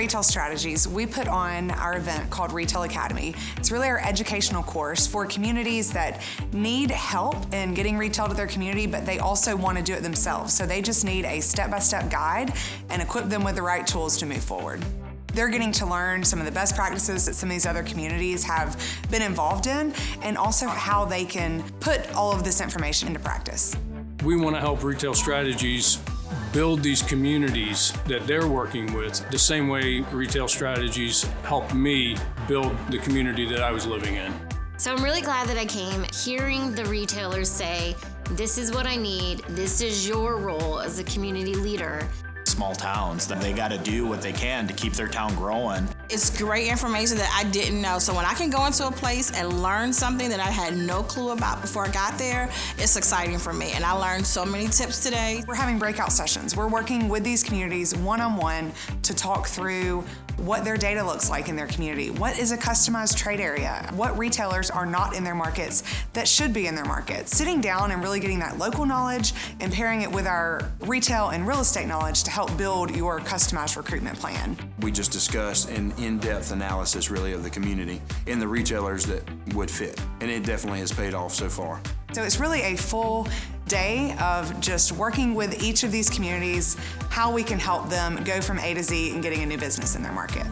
Retail Strategies, we put on our event called Retail Academy. It's really our educational course for communities that need help in getting retail to their community, but they also want to do it themselves. So they just need a step-by-step guide and equip them with the right tools to move forward. They're getting to learn some of the best practices that some of these other communities have been involved in, and also how they can put all of this information into practice. We want to help Retail Strategies build these communities that they're working with the same way Retail Strategies helped me build the community that I was living in. So I'm really glad that I came. Hearing the retailers say, this is what I need, this is your role as a community leader. Small towns, that they got to do what they can to keep their town growing. It's great information that I didn't know. So when I can go into a place and learn something that I had no clue about before I got there, it's exciting for me. And I learned so many tips today. We're having breakout sessions. We're working with these communities one-on-one to talk through what their data looks like in their community. What is a customized trade area? What retailers are not in their markets that should be in their markets? Sitting down and really getting that local knowledge and pairing it with our retail and real estate knowledge to help build your customized recruitment plan. We just discussed an in-depth analysis really of the community and the retailers that would fit. And it definitely has paid off so far. So it's really a full day of just working with each of these communities, how we can help them go from A to Z and getting a new business in their market.